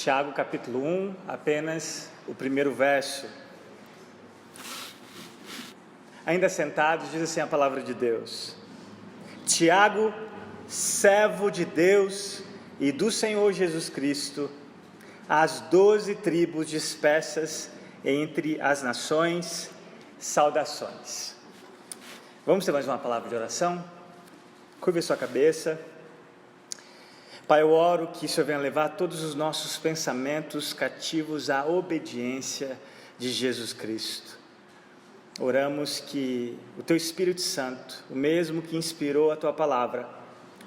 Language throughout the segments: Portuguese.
Tiago capítulo 1, apenas o primeiro verso. Ainda sentados, diz assim a palavra de Deus: Tiago, servo de Deus e do Senhor Jesus Cristo, às 12 tribos dispersas entre as nações, saudações. Vamos ter mais uma palavra de oração? Curve sua cabeça. Pai, eu oro que o Senhor venha levar todos os nossos pensamentos cativos à obediência de Jesus Cristo. Oramos que o Teu Espírito Santo, o mesmo que inspirou a Tua palavra,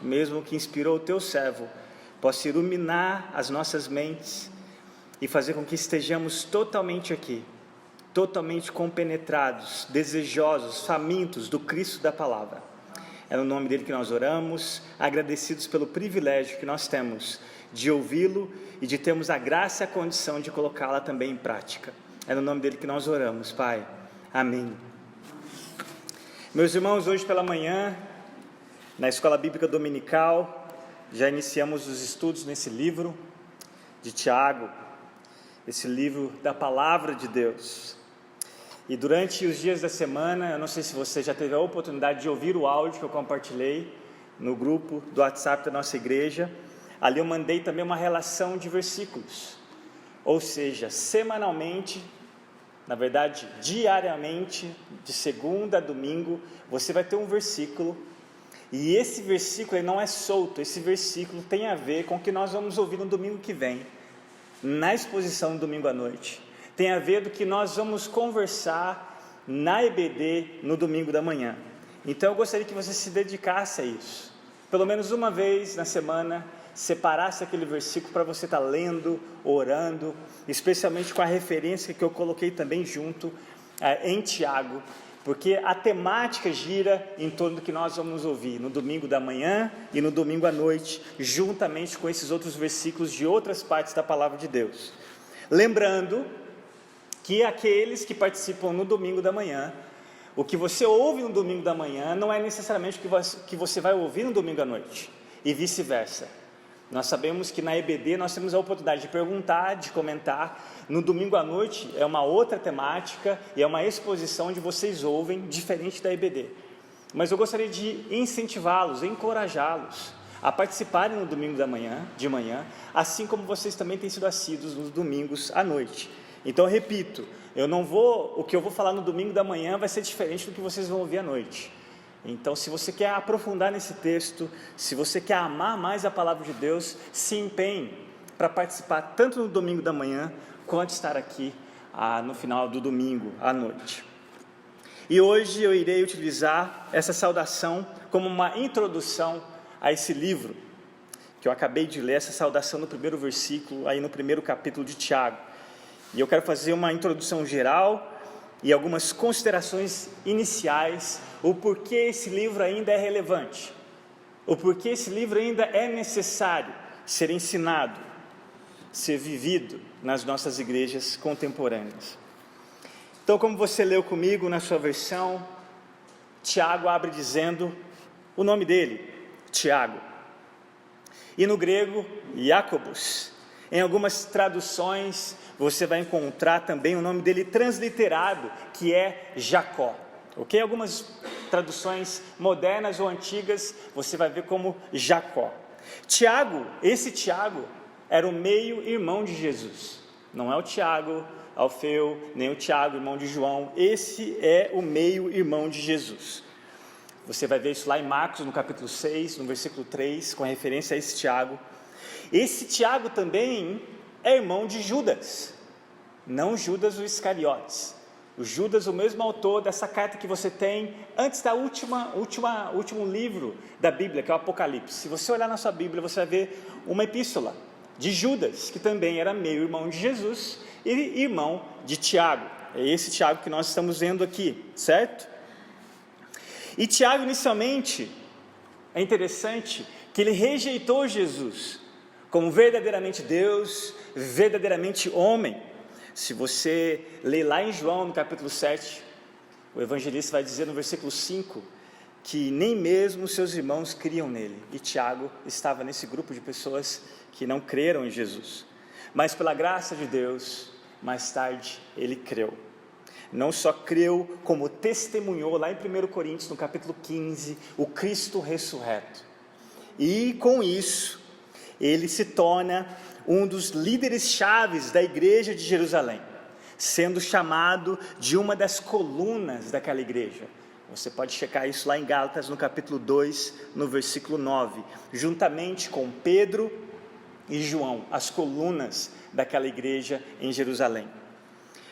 o mesmo que inspirou o Teu servo, possa iluminar as nossas mentes e fazer com que estejamos totalmente aqui, totalmente compenetrados, desejosos, famintos do Cristo da palavra. É no nome dele que nós oramos, agradecidos pelo privilégio que nós temos de ouvi-lo e de termos a graça e a condição de colocá-la também em prática. É no nome dele que nós oramos, Pai. Amém. Meus irmãos, hoje pela manhã, na Escola Bíblica Dominical, já iniciamos os estudos nesse livro de Tiago, esse livro da Palavra de Deus. E durante os dias da semana, eu não sei se você já teve a oportunidade de ouvir o áudio que eu compartilhei no grupo do WhatsApp da nossa igreja. Ali eu mandei também uma relação de versículos, ou seja, semanalmente, na verdade diariamente, de segunda a domingo, você vai ter um versículo, e esse versículo ele não é solto, esse versículo tem a ver com o que nós vamos ouvir no domingo que vem, na exposição no domingo à noite. Tem a ver do que nós vamos conversar na EBD no domingo da manhã. Então eu gostaria que você se dedicasse a isso. Pelo menos uma vez na semana, separasse aquele versículo para você estar lendo, orando, especialmente com a referência que eu coloquei também junto em Tiago, porque a temática gira em torno do que nós vamos ouvir no domingo da manhã e no domingo à noite, juntamente com esses outros versículos de outras partes da palavra de Deus. Lembrando que aqueles que participam no domingo da manhã, o que você ouve no domingo da manhã não é necessariamente o que você vai ouvir no domingo à noite, e vice-versa. Nós sabemos que na EBD nós temos a oportunidade de perguntar, de comentar. No domingo à noite é uma outra temática e é uma exposição onde vocês ouvem, diferente da EBD. Mas eu gostaria de incentivá-los, encorajá-los a participarem no domingo de manhã, assim como vocês também têm sido assíduos nos domingos à noite. Então, eu repito, o que eu vou falar no domingo da manhã vai ser diferente do que vocês vão ouvir à noite. Então, se você quer aprofundar nesse texto, se você quer amar mais a palavra de Deus, se empenhe para participar tanto no domingo da manhã, quanto estar aqui no final do domingo à noite. E hoje eu irei utilizar essa saudação como uma introdução a esse livro, que eu acabei de ler, essa saudação no primeiro versículo, aí no primeiro capítulo de Tiago. E eu quero fazer uma introdução geral e algumas considerações iniciais, o porquê esse livro ainda é relevante, o porquê esse livro ainda é necessário ser ensinado, ser vivido nas nossas igrejas contemporâneas. Então, como você leu comigo na sua versão, Tiago abre dizendo o nome dele, Tiago. E no grego, Jacobos. Em algumas traduções, você vai encontrar também o nome dele transliterado, que é Jacó. Ok? Algumas traduções modernas ou antigas, você vai ver como Jacó. Tiago, esse Tiago, era o meio-irmão de Jesus. Não é o Tiago, Alfeu, nem o Tiago, irmão de João. Esse é o meio-irmão de Jesus. Você vai ver isso lá em Marcos, no capítulo 6, no versículo 3, com referência a esse Tiago. Esse Tiago também é irmão de Judas, não Judas o Iscariotes. O Judas, o mesmo autor dessa carta que você tem antes da último livro da Bíblia, que é o Apocalipse. Se você olhar na sua Bíblia, você vai ver uma epístola de Judas, que também era meio-irmão de Jesus e irmão de Tiago. É esse Tiago que nós estamos vendo aqui, certo? E Tiago, inicialmente, é interessante que ele rejeitou Jesus como verdadeiramente Deus, verdadeiramente homem. Se você ler lá em João, no capítulo 7, o evangelista vai dizer no versículo 5, que nem mesmo seus irmãos criam nele, e Tiago estava nesse grupo de pessoas que não creram em Jesus. mas pela graça de Deus, mais tarde ele creu. Não só creu, como testemunhou lá em 1 Coríntios, no capítulo 15, o Cristo ressurreto. E com isso, ele se torna um dos líderes chaves da igreja de Jerusalém, sendo chamado de uma das colunas daquela igreja. Você pode checar isso lá em Gálatas, no capítulo 2, no versículo 9, juntamente com Pedro e João, as colunas daquela igreja em Jerusalém.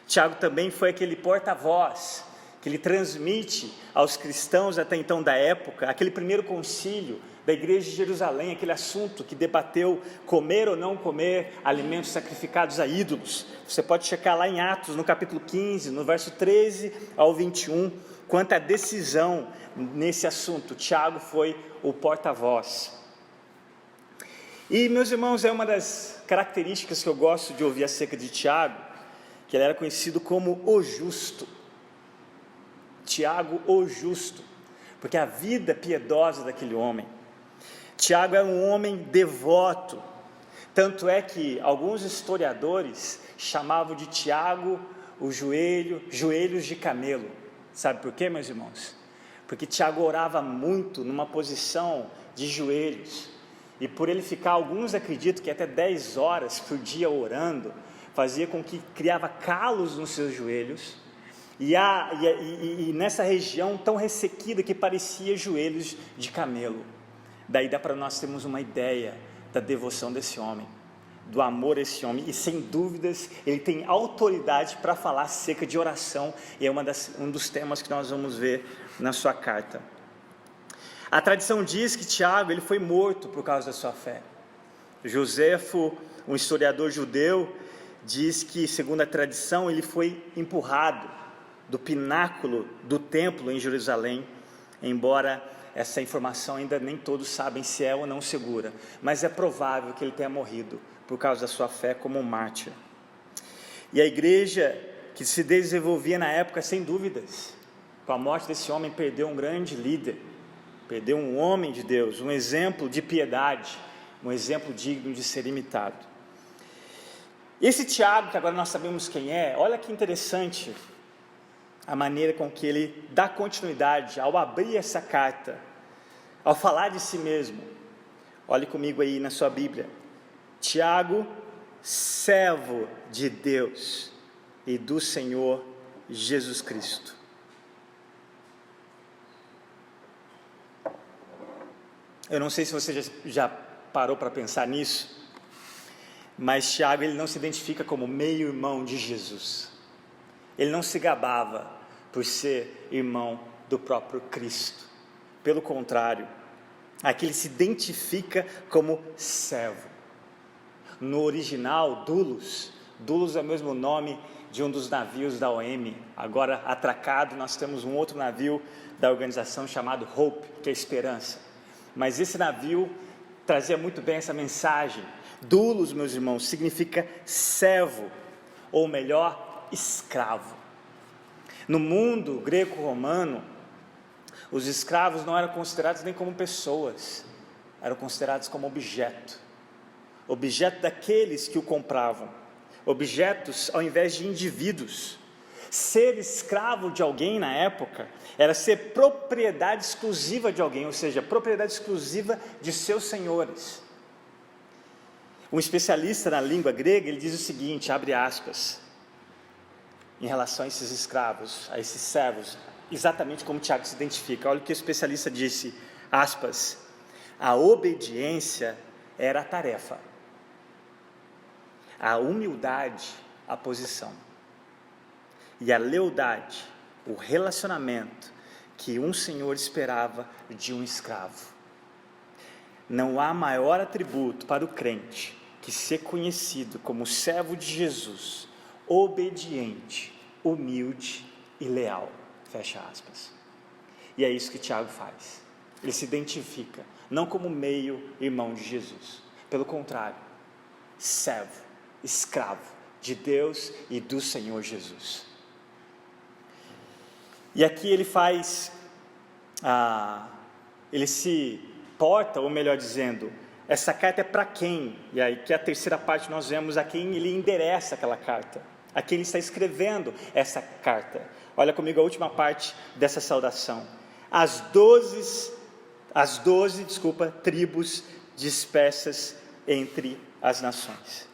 Tiago também foi aquele porta-voz que ele transmite aos cristãos até então da época, aquele primeiro concílio da igreja de Jerusalém, aquele assunto que debateu comer ou não comer alimentos sacrificados a ídolos. Você pode checar lá em Atos, no capítulo 15, no verso 13 ao 21, quanto à decisão nesse assunto. Tiago foi o porta-voz. E, meus irmãos, é uma das características que eu gosto de ouvir acerca de Tiago, que ele era conhecido como o justo. Tiago, o justo, porque a vida piedosa daquele homem. Tiago era um homem devoto, tanto é que alguns historiadores chamavam de Tiago o joelhos de camelo. Sabe por quê, meus irmãos? Porque Tiago orava muito numa posição de joelhos, e por ele ficar, alguns acreditam que até 10 horas por dia orando, fazia com que criava calos nos seus joelhos, e nessa região tão ressequida que parecia joelhos de camelo. Daí dá para nós termos uma ideia da devoção desse homem, do amor a esse homem, e sem dúvidas ele tem autoridade para falar acerca de oração, e é um dos temas que nós vamos ver na sua carta. A tradição diz que Tiago ele foi morto por causa da sua fé. Josefo, um historiador judeu, diz que, segundo a tradição, ele foi empurrado do pináculo do templo em Jerusalém, embora essa informação ainda nem todos sabem se é ou não segura, mas é provável que ele tenha morrido por causa da sua fé como um mártir. E a igreja que se desenvolvia na época, sem dúvidas, com a morte desse homem, perdeu um grande líder, perdeu um homem de Deus, um exemplo de piedade, um exemplo digno de ser imitado. Esse Tiago, que agora nós sabemos quem é, olha que interessante a maneira com que ele dá continuidade ao abrir essa carta, ao falar de si mesmo. Olhe comigo aí na sua Bíblia. Tiago, servo de Deus e do Senhor Jesus Cristo. Eu não sei se você já parou para pensar nisso, mas Tiago ele não se identifica como meio-irmão de Jesus. Ele não se gabava por ser irmão do próprio Cristo. Pelo contrário, aqui ele se identifica como servo. No original, Doulos é o mesmo nome de um dos navios da OM. Agora atracado, nós temos um outro navio da organização chamado Hope, que é Esperança. Mas esse navio trazia muito bem essa mensagem. Doulos, meus irmãos, significa servo, ou melhor, escravo. No mundo greco-romano, os escravos não eram considerados nem como pessoas, eram considerados como objeto daqueles que o compravam, objetos ao invés de indivíduos. Ser escravo de alguém na época era ser propriedade exclusiva de alguém, ou seja, propriedade exclusiva de seus senhores. Um especialista na língua grega, ele diz o seguinte, abre aspas, em relação a esses escravos, a esses servos, exatamente como Tiago se identifica. Olha o que o especialista disse, aspas, a obediência era a tarefa, a humildade a posição, e a lealdade o relacionamento que um senhor esperava de um escravo. Não há maior atributo para o crente que ser conhecido como servo de Jesus, obediente, humilde e leal. Fecha aspas. E é isso que Tiago faz. Ele se identifica, não como meio irmão de Jesus. Pelo contrário, servo, escravo de Deus e do Senhor Jesus. E aqui ele faz, ele se porta, ou melhor dizendo, essa carta é para quem? E aí que a terceira parte nós vemos a quem ele endereça aquela carta, a quem ele está escrevendo essa carta. Olha comigo a última parte dessa saudação. As 12 tribos dispersas entre as nações.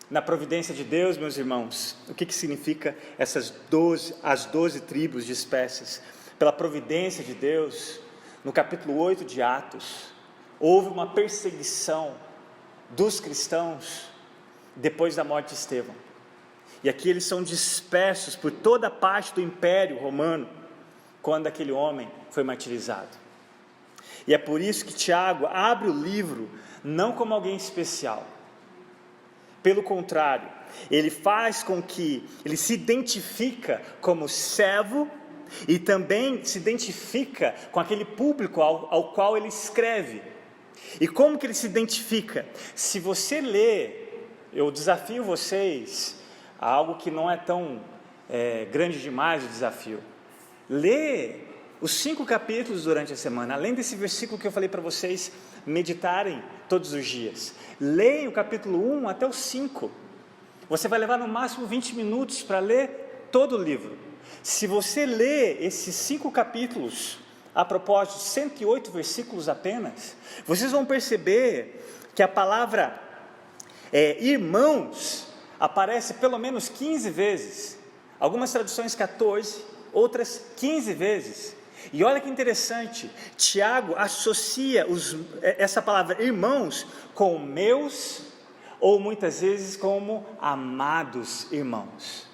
Na providência de Deus, meus irmãos, o que significa as 12 tribos dispersas? Pela providência de Deus, no capítulo 8 de Atos, houve uma perseguição dos cristãos depois da morte de Estevão. E aqui eles são dispersos por toda parte do Império Romano, quando aquele homem foi martirizado. E é por isso que Tiago abre o livro não como alguém especial. Pelo contrário, ele faz com que ele se identifica como servo e também se identifica com aquele público ao qual ele escreve. E como que ele se identifica? Se você ler, eu desafio vocês a algo que não é tão grande demais o desafio. Lê os 5 capítulos durante a semana, além desse versículo que eu falei para vocês meditarem todos os dias. Leia o capítulo 1 até o 5. Você vai levar no máximo 20 minutos para ler todo o livro. Se você ler esses 5 capítulos, a propósito, 108 versículos apenas, vocês vão perceber que a palavra irmãos aparece pelo menos 15 vezes. Algumas traduções 14, outras 15 vezes. E olha que interessante, Tiago associa essa palavra irmãos com meus, ou muitas vezes como amados irmãos.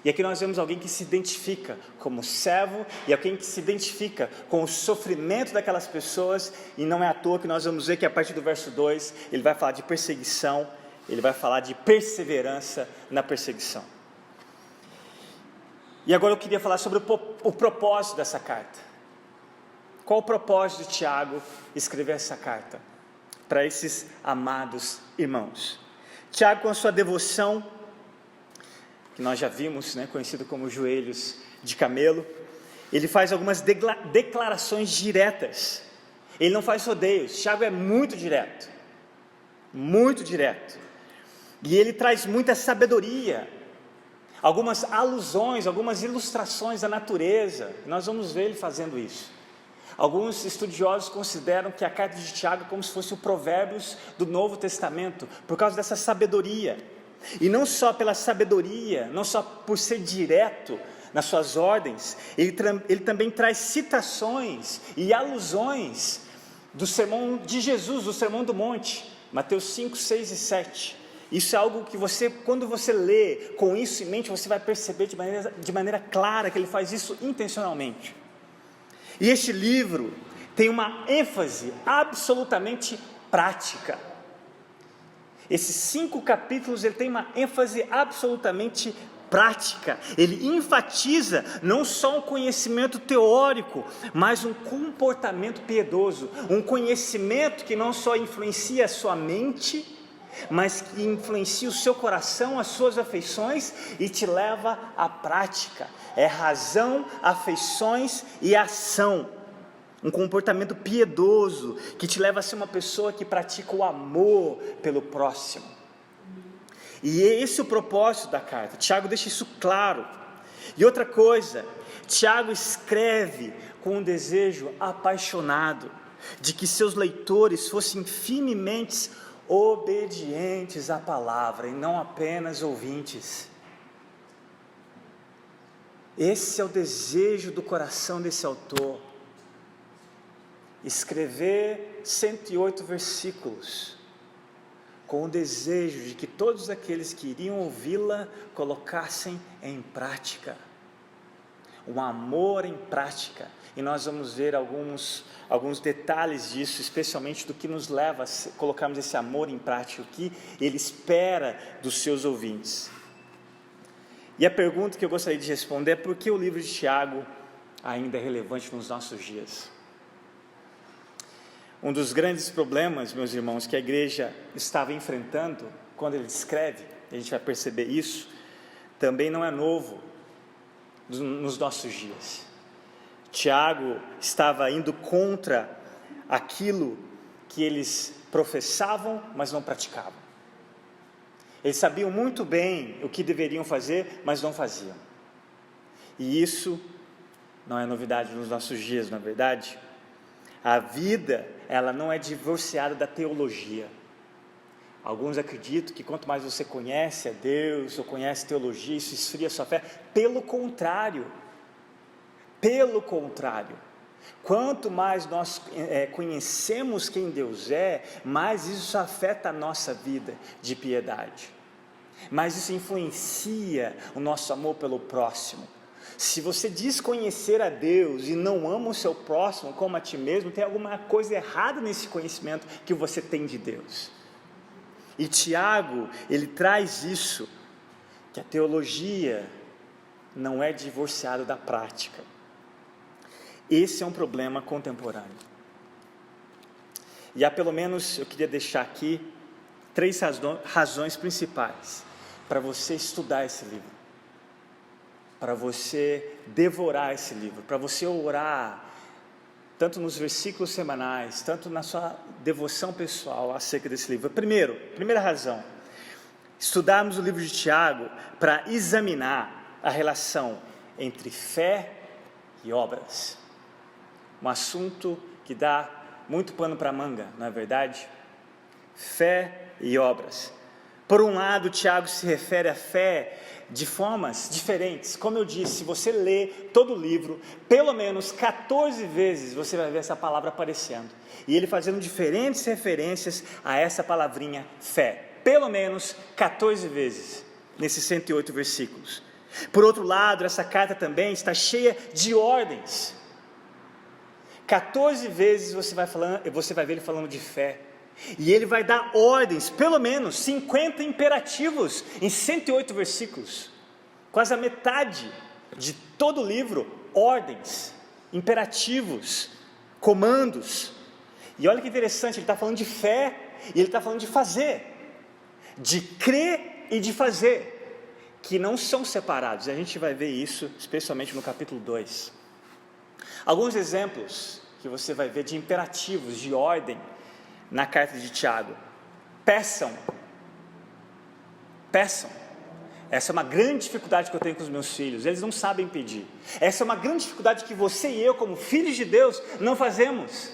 E aqui nós vemos alguém que se identifica como servo, e alguém que se identifica com o sofrimento daquelas pessoas, e não é à toa que nós vamos ver que a partir do verso 2, ele vai falar de perseguição, ele vai falar de perseverança na perseguição. E agora eu queria falar sobre o propósito dessa carta. Qual o propósito de Tiago escrever essa carta para esses amados irmãos? Tiago, com a sua devoção, que nós já vimos, conhecido como joelhos de camelo, ele faz algumas declarações diretas. Ele não faz rodeios. Tiago é muito direto. Muito direto. E ele traz muita sabedoria, algumas alusões, algumas ilustrações da natureza. Nós vamos ver ele fazendo isso. Alguns estudiosos consideram que a carta de Tiago é como se fosse o Provérbios do Novo Testamento, por causa dessa sabedoria. E não só pela sabedoria, não só por ser direto nas suas ordens, ele também traz citações e alusões do sermão de Jesus, do Sermão do Monte, Mateus 5, 6 e 7. Isso é algo que quando você lê com isso em mente, você vai perceber de maneira clara que ele faz isso intencionalmente. E este livro tem uma ênfase absolutamente prática. Esses 5 capítulos, ele tem uma ênfase absolutamente prática. Ele enfatiza não só um conhecimento teórico, mas um comportamento piedoso, um conhecimento que não só influencia a sua mente, mas que influencia o seu coração, as suas afeições e te leva à prática. É razão, afeições e ação. Um comportamento piedoso que te leva a ser uma pessoa que pratica o amor pelo próximo. E esse é o propósito da carta. Tiago deixa isso claro. E outra coisa, Tiago escreve com um desejo apaixonado de que seus leitores fossem firmemente obedientes à palavra e não apenas ouvintes. Esse é o desejo do coração desse autor. Escrever 108 versículos com o desejo de que todos aqueles que iriam ouvi-la colocassem em prática. Um amor em prática. E nós vamos ver alguns detalhes disso, especialmente do que nos leva a colocarmos esse amor em prática, o que ele espera dos seus ouvintes. E a pergunta que eu gostaria de responder é: por que o livro de Tiago ainda é relevante nos nossos dias? Um dos grandes problemas, meus irmãos, que a igreja estava enfrentando quando ele escreve, a gente vai perceber isso, também não é novo nos nossos dias. Tiago estava indo contra aquilo que eles professavam, mas não praticavam. Eles sabiam muito bem o que deveriam fazer, mas não faziam. E isso não é novidade nos nossos dias, não é verdade? A vida, ela não é divorciada da teologia. Alguns acreditam que quanto mais você conhece a Deus, ou conhece teologia, isso esfria a sua fé. Pelo contrário, quanto mais nós conhecemos quem Deus é, mais isso afeta a nossa vida de piedade, mais isso influencia o nosso amor pelo próximo. Se você diz conhecer a Deus e não ama o seu próximo como a ti mesmo, tem alguma coisa errada nesse conhecimento que você tem de Deus. E Tiago, ele traz isso, que a teologia não é divorciada da prática. Esse é um problema contemporâneo. E há pelo menos, eu queria deixar aqui, 3 razões principais para você estudar esse livro, para você devorar esse livro, para você orar, tanto nos versículos semanais, tanto na sua devoção pessoal acerca desse livro. Primeira razão, estudarmos o livro de Tiago para examinar a relação entre fé e obras. Um assunto que dá muito pano para manga, não é verdade? Fé e obras. Por um lado, Tiago se refere à fé de formas diferentes. Como eu disse, se você ler todo o livro, pelo menos 14 vezes você vai ver essa palavra aparecendo. E ele fazendo diferentes referências a essa palavrinha fé. Pelo menos 14 vezes, nesses 108 versículos. Por outro lado, essa carta também está cheia de ordens. 14 vezes você vai ver ele falando de fé. E ele vai dar ordens, pelo menos 50 imperativos em 108 versículos. Quase a metade de todo o livro, ordens, imperativos, comandos. E olha que interessante, ele está falando de fé e ele está falando de fazer, de crer e de fazer, que não são separados. E a gente vai ver isso, especialmente no capítulo 2. Alguns exemplos que você vai ver de imperativos, de ordem, na carta de Tiago. Peçam. Essa é uma grande dificuldade que eu tenho com os meus filhos, eles não sabem pedir. Essa é uma grande dificuldade que você e eu, como filhos de Deus, não fazemos,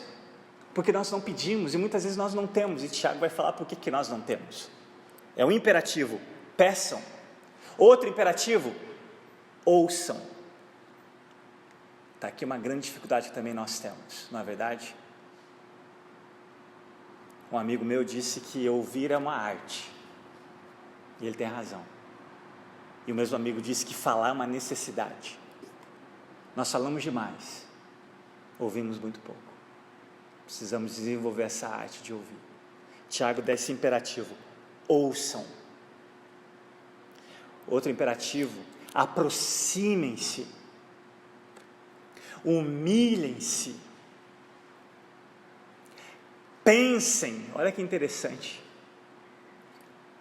porque nós não pedimos, e muitas vezes nós não temos, e Tiago vai falar por que nós não temos. É um imperativo, peçam. Outro imperativo, ouçam. Está aqui uma grande dificuldade que também nós temos, não é verdade? Um amigo meu disse que ouvir é uma arte, e ele tem razão. E o mesmo amigo disse que falar é uma necessidade. Nós falamos demais, ouvimos muito pouco. Precisamos desenvolver essa arte de ouvir. Tiago dá esse imperativo, ouçam. Outro imperativo, aproximem-se, humilhem-se, pensem. Olha que interessante,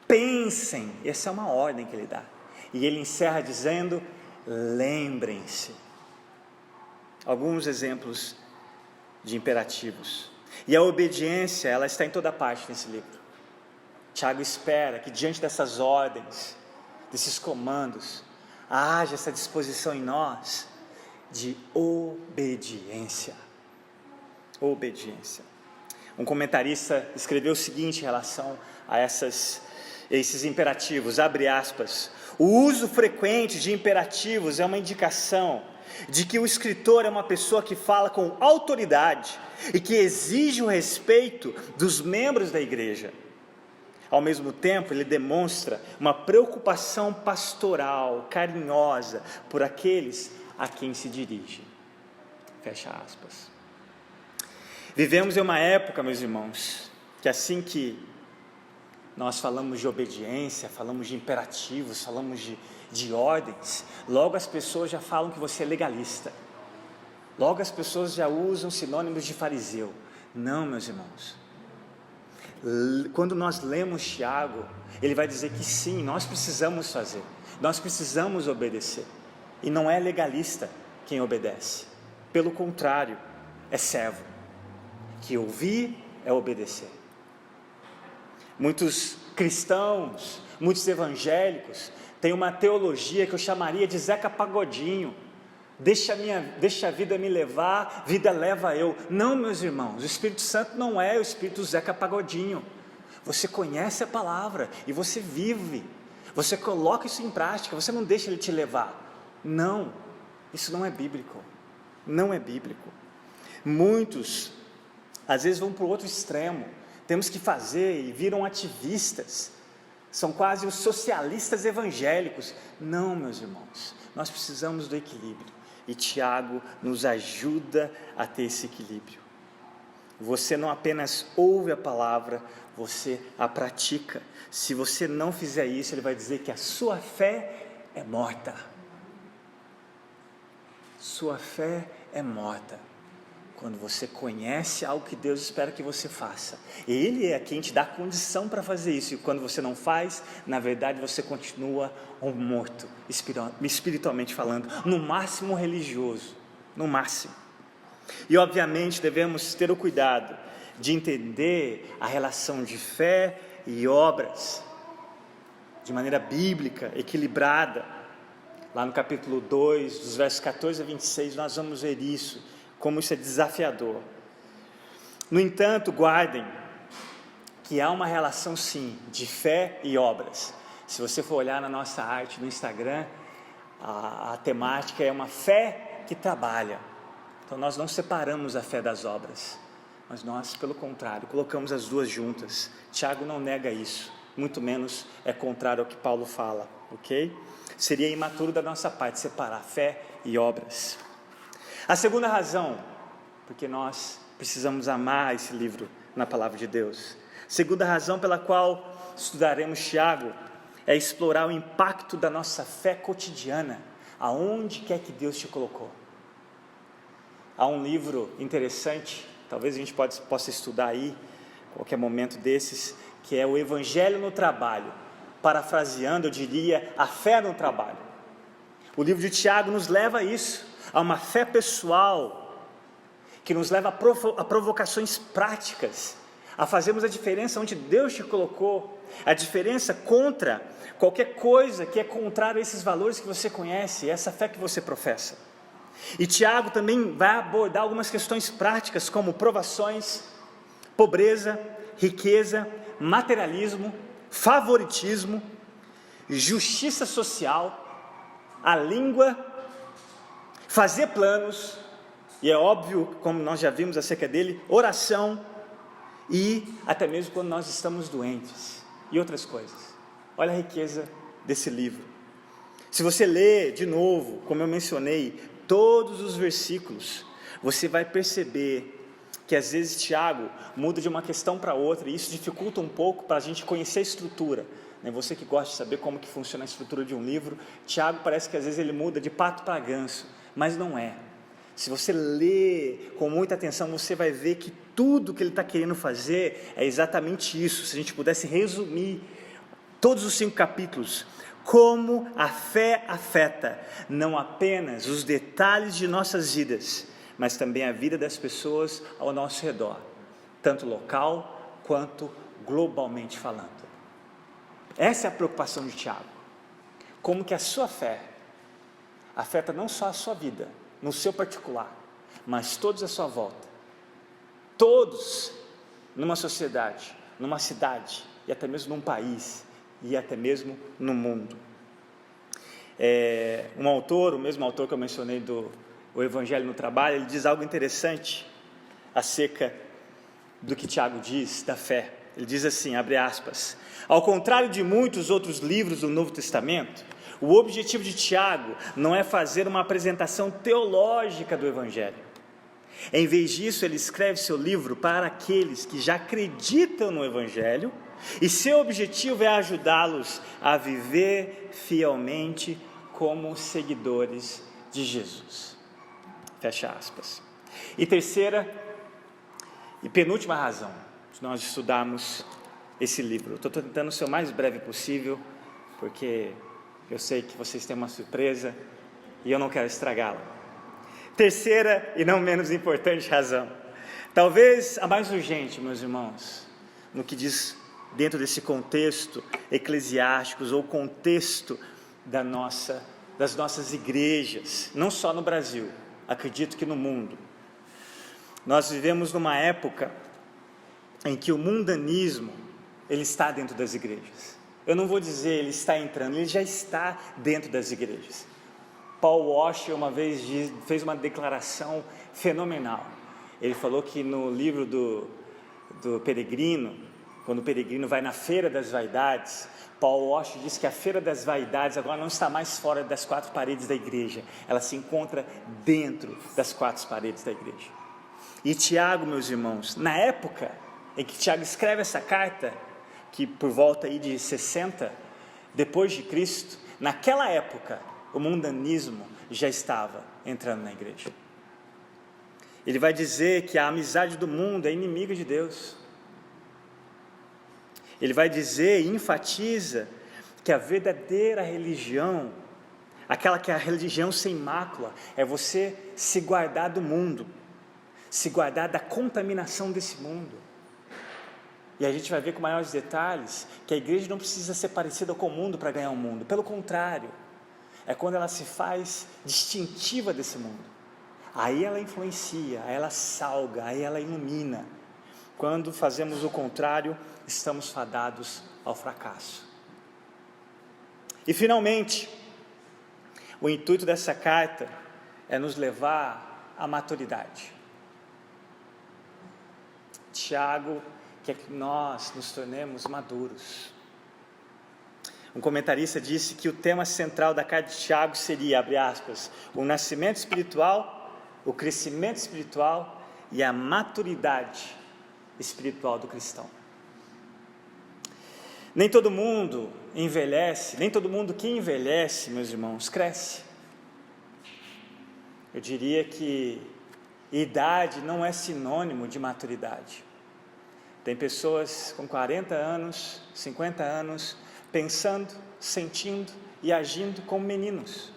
pensem. Essa é uma ordem que ele dá, e ele encerra dizendo, lembrem-se. Alguns exemplos de imperativos. E a obediência, ela está em toda parte nesse livro. Tiago espera que diante dessas ordens, desses comandos, haja essa disposição em nós de obediência. Obediência. Um comentarista escreveu o seguinte em relação a esses imperativos, abre aspas: o uso frequente de imperativos é uma indicação de que o escritor é uma pessoa que fala com autoridade e que exige o respeito dos membros da igreja. Ao mesmo tempo, ele demonstra uma preocupação pastoral, carinhosa, por aqueles a quem se dirige. Fecha aspas. Vivemos em uma época, meus irmãos, que assim que nós falamos de obediência, falamos de imperativos, falamos de ordens, logo as pessoas já falam que você é legalista. Logo as pessoas já usam sinônimos de fariseu. Não, meus irmãos. Quando nós lemos Tiago, ele vai dizer que sim, nós precisamos fazer, nós precisamos obedecer. E não é legalista quem obedece. Pelo contrário, é servo, que ouvir é obedecer. Muitos cristãos, muitos evangélicos têm uma teologia que eu chamaria de Zeca Pagodinho. Deixa a vida me levar, vida leva eu. Não, meus irmãos, o Espírito Santo não é o Espírito Zeca Pagodinho. Você conhece a palavra e você vive, você coloca isso em prática, você não deixa ele te levar. Não, isso não é bíblico, não é bíblico. Muitos, às vezes vão para o outro extremo, temos que fazer e viram ativistas, são quase os socialistas evangélicos. Não, meus irmãos, nós precisamos do equilíbrio, e Tiago nos ajuda a ter esse equilíbrio. Você não apenas ouve a palavra, você a pratica. Se você não fizer isso, ele vai dizer que a sua fé é morta. Sua fé é morta. Quando você conhece algo que Deus espera que você faça, Ele é quem te dá condição para fazer isso, e quando você não faz, na verdade você continua morto, espiritualmente falando, no máximo religioso, no máximo. E obviamente devemos ter o cuidado de entender a relação de fé e obras, de maneira bíblica, equilibrada. Lá no capítulo 2, dos versos 14 a 26, nós vamos ver isso, como isso é desafiador. No entanto, guardem que há uma relação sim, de fé e obras. Se você for olhar na nossa arte no Instagram, a temática é uma fé que trabalha. Então nós não separamos a fé das obras, mas nós, pelo contrário, colocamos as duas juntas. Tiago não nega isso, muito menos é contrário ao que Paulo fala, ok? Seria imaturo da nossa parte separar fé e obras. A segunda razão, porque nós precisamos amar esse livro na palavra de Deus. Segunda razão pela qual estudaremos Tiago é explorar o impacto da nossa fé cotidiana, aonde quer que Deus te colocou. Há um livro interessante, talvez a gente possa estudar aí, qualquer momento desses, que é o Evangelho no Trabalho, parafraseando, eu diria, a fé no trabalho. O livro de Tiago nos leva a isso, a uma fé pessoal, que nos leva a provocações práticas, a fazermos a diferença onde Deus te colocou, a diferença contra qualquer coisa que é contrária a esses valores que você conhece, essa fé que você professa. E Tiago também vai abordar algumas questões práticas, como provações, pobreza, riqueza, materialismo, favoritismo, justiça social, a língua, fazer planos, e é óbvio, como nós já vimos acerca dele, oração, e até mesmo quando nós estamos doentes, e outras coisas. Olha a riqueza desse livro. Se você ler de novo, como eu mencionei, todos os versículos, você vai perceber que às vezes Tiago muda de uma questão para outra, e isso dificulta um pouco para a gente conhecer a estrutura. Você que gosta de saber como que funciona a estrutura de um livro, Tiago parece que às vezes ele muda de pato para ganso, mas não é. Se você ler com muita atenção, você vai ver que tudo que ele está querendo fazer é exatamente isso. Se a gente pudesse resumir todos os 5 capítulos, como a fé afeta não apenas os detalhes de nossas vidas, mas também a vida das pessoas ao nosso redor, tanto local quanto globalmente falando. Essa é a preocupação de Tiago, como que a sua fé afeta não só a sua vida, no seu particular, mas todos à sua volta, todos numa sociedade, numa cidade, e até mesmo num país, e até mesmo no mundo. Um autor, o mesmo autor que eu mencionei do Evangelho no Trabalho, ele diz algo interessante acerca do que Tiago diz da fé. Ele diz assim, abre aspas, ao contrário de muitos outros livros do Novo Testamento, o objetivo de Tiago não é fazer uma apresentação teológica do Evangelho. Em vez disso, ele escreve seu livro para aqueles que já acreditam no Evangelho, e seu objetivo é ajudá-los a viver fielmente como seguidores de Jesus. Fecha aspas. E terceira e penúltima razão de nós estudarmos esse livro. Eu estou tentando ser o mais breve possível, porque eu sei que vocês têm uma surpresa e eu não quero estragá-la. Terceira e não menos importante razão Talvez a mais urgente, meus irmãos, no que diz dentro desse contexto eclesiástico ou contexto das nossas igrejas, não só no Brasil, acredito que no mundo. Nós vivemos numa época em que o mundanismo, ele está dentro das igrejas. Eu não vou dizer ele está entrando, ele já está dentro das igrejas. Paul Washer uma vez fez uma declaração fenomenal. Ele falou que no livro do Peregrino, quando o peregrino vai na Feira das Vaidades, Paul Washer diz que a Feira das Vaidades agora não está mais fora das quatro paredes da igreja, ela se encontra dentro das quatro paredes da igreja. E Tiago, meus irmãos, na época em que Tiago escreve essa carta, que por volta aí de 60 depois de Cristo, naquela época o mundanismo já estava entrando na igreja. Ele vai dizer que a amizade do mundo é inimiga de Deus. Ele vai dizer e enfatiza que a verdadeira religião, aquela que é a religião sem mácula, é você se guardar do mundo, se guardar da contaminação desse mundo. E a gente vai ver com maiores detalhes que a igreja não precisa ser parecida com o mundo para ganhar o mundo. Pelo contrário, é quando ela se faz distintiva desse mundo. Aí ela influencia, aí ela salga, aí ela ilumina. Quando fazemos o contrário, estamos fadados ao fracasso. E finalmente, o intuito dessa carta é nos levar à maturidade. Tiago quer que nós nos tornemos maduros. Um comentarista disse que o tema central da carta de Tiago seria, abre aspas, o nascimento espiritual, o crescimento espiritual e a maturidade espiritual do cristão. Nem todo mundo envelhece, nem todo mundo que envelhece, meus irmãos, cresce. Eu diria que idade não é sinônimo de maturidade. Tem pessoas com 40 anos, 50 anos, pensando, sentindo e agindo como meninos.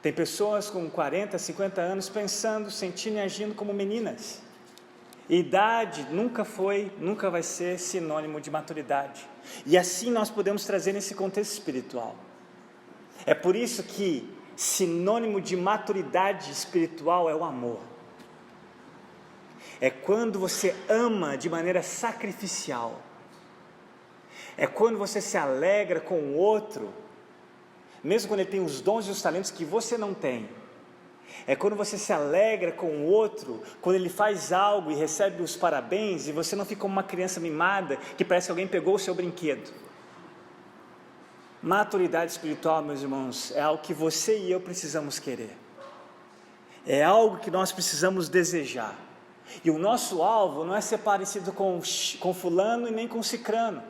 Tem pessoas com 40, 50 anos pensando, sentindo e agindo como meninas. Idade nunca vai ser sinônimo de maturidade. E assim nós podemos trazer nesse contexto espiritual. É por isso que sinônimo de maturidade espiritual é o amor. É quando você ama de maneira sacrificial. É quando você se alegra com o outro, mesmo quando ele tem os dons e os talentos que você não tem. É quando você se alegra com o outro, quando ele faz algo e recebe os parabéns, e você não fica como uma criança mimada, que parece que alguém pegou o seu brinquedo. Maturidade espiritual, meus irmãos, é algo que você e eu precisamos querer. É algo que nós precisamos desejar. E o nosso alvo não é ser parecido com fulano e nem com cicrano.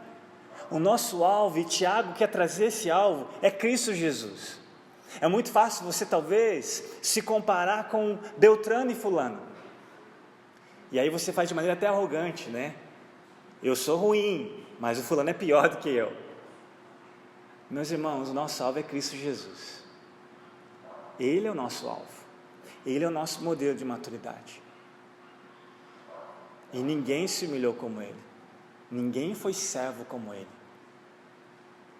O nosso alvo, e Tiago quer trazer esse alvo, é Cristo Jesus. É muito fácil você talvez se comparar com Beltrano e fulano. E aí você faz de maneira até arrogante, né? Eu sou ruim, mas o fulano é pior do que eu. Meus irmãos, o nosso alvo é Cristo Jesus. Ele é o nosso alvo. Ele é o nosso modelo de maturidade. E ninguém se humilhou como Ele. Ninguém foi servo como Ele.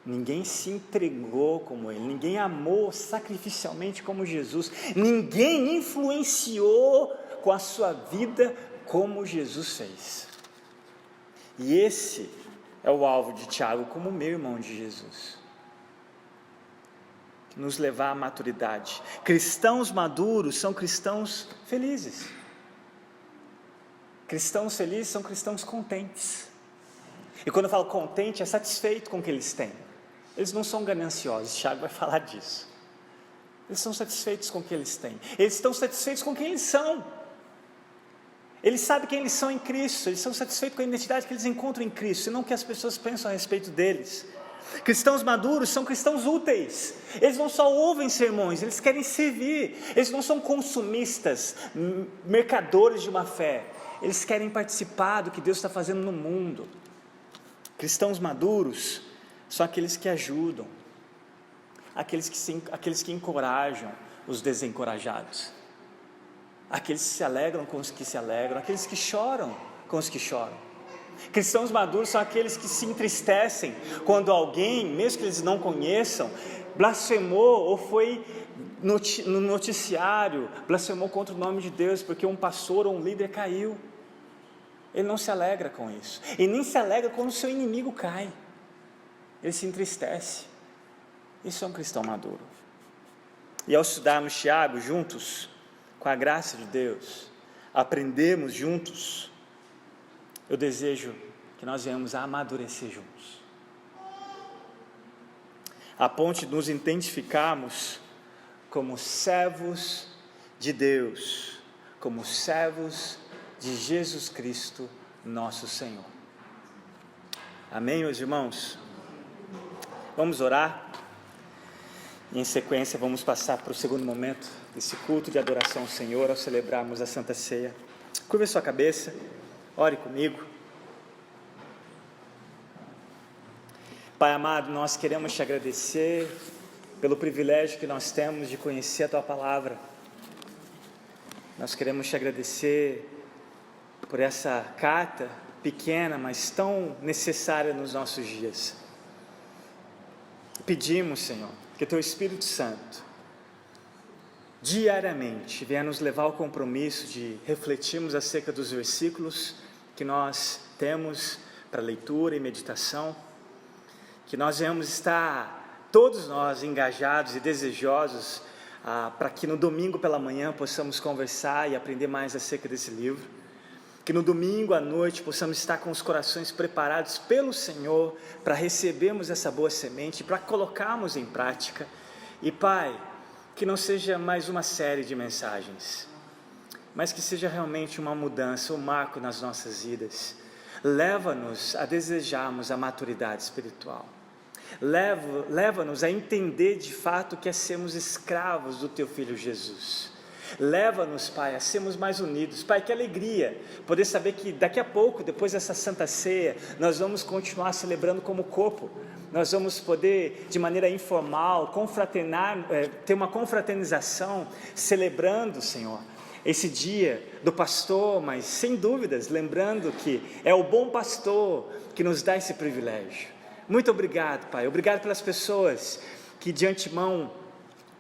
Ninguém se entregou como Ele. Ninguém amou sacrificialmente como Jesus. Ninguém influenciou com a sua vida como Jesus fez. E esse é o alvo de Tiago como meu irmão de Jesus. Nos levar à maturidade. Cristãos maduros são cristãos felizes. Cristãos felizes são cristãos contentes. E quando eu falo contente, é satisfeito com o que eles têm. Eles não são gananciosos, Tiago vai falar disso. Eles são satisfeitos com o que eles têm. Eles estão satisfeitos com quem eles são. Eles sabem quem eles são em Cristo. Eles são satisfeitos com a identidade que eles encontram em Cristo, e não o que as pessoas pensam a respeito deles. Cristãos maduros são cristãos úteis. Eles não só ouvem sermões, eles querem servir. Eles não são consumistas, mercadores de uma fé. Eles querem participar do que Deus está fazendo no mundo. Cristãos maduros são aqueles que ajudam, aqueles que encorajam os desencorajados. aqueles que se alegram com os que se alegram, aqueles que choram com os que choram. Cristãos maduros são aqueles que se entristecem quando alguém, mesmo que eles não conheçam, blasfemou ou foi no noticiário, blasfemou contra o nome de Deus porque um pastor ou um líder caiu. Ele não se alegra com isso, e nem se alegra quando o seu inimigo cai, ele se entristece. Isso é um cristão maduro. E ao estudarmos Tiago juntos, com a graça de Deus, aprendemos juntos, eu desejo que nós venhamos a amadurecer juntos, a ponto de nos identificarmos como servos de Deus, como servos de Jesus Cristo, nosso Senhor. Amém, meus irmãos? Vamos orar. E em sequência vamos passar para o segundo momento desse culto de adoração ao Senhor, ao celebrarmos a Santa Ceia. Curva a sua cabeça, ore comigo. Pai amado, nós queremos te agradecer pelo privilégio que nós temos de conhecer a Tua Palavra. Nós queremos te agradecer por essa carta pequena, mas tão necessária nos nossos dias. Pedimos, Senhor, que Teu Espírito Santo diariamente venha nos levar ao compromisso de refletirmos acerca dos versículos que nós temos para leitura e meditação, que nós venhamos estar, todos nós, engajados e desejosos para que no domingo pela manhã possamos conversar e aprender mais acerca desse livro, que no domingo à noite possamos estar com os corações preparados pelo Senhor para recebermos essa boa semente, para colocarmos em prática. E Pai, que não seja mais uma série de mensagens, mas que seja realmente uma mudança, um marco nas nossas vidas. Leva-nos a desejarmos a maturidade espiritual. Leva-nos a entender de fato que é sermos escravos do Teu Filho Jesus. Leva-nos, Pai, a sermos mais unidos. Pai, que alegria poder saber que daqui a pouco, depois dessa Santa Ceia, nós vamos continuar celebrando como corpo. Nós vamos poder, de maneira informal, confraternar, ter uma confraternização, celebrando, Senhor, esse dia do pastor, mas sem dúvidas, lembrando que é o bom pastor que nos dá esse privilégio. Muito obrigado, Pai. Obrigado pelas pessoas que de antemão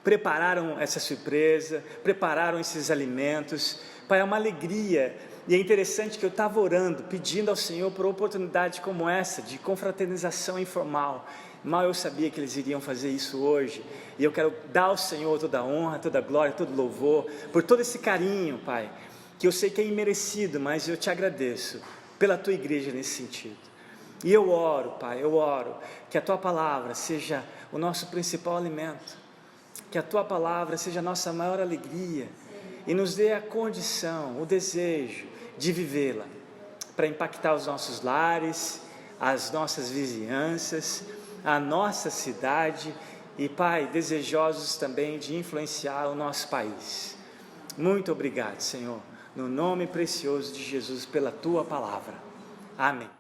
prepararam essa surpresa, prepararam esses alimentos. Pai, é uma alegria, e é interessante que eu estava orando, pedindo ao Senhor por uma oportunidade como essa, de confraternização informal. Mal eu sabia que eles iriam fazer isso hoje, e eu quero dar ao Senhor toda a honra, toda a glória, todo o louvor, por todo esse carinho, Pai, que eu sei que é imerecido, mas eu te agradeço pela Tua igreja nesse sentido. E eu oro, Pai, eu oro que a Tua palavra seja o nosso principal alimento, que a Tua palavra seja a nossa maior alegria e nos dê a condição, o desejo de vivê-la, para impactar os nossos lares, as nossas vizinhanças, a nossa cidade e, Pai, desejosos também de influenciar o nosso país. Muito obrigado, Senhor, no nome precioso de Jesus, pela Tua palavra. Amém.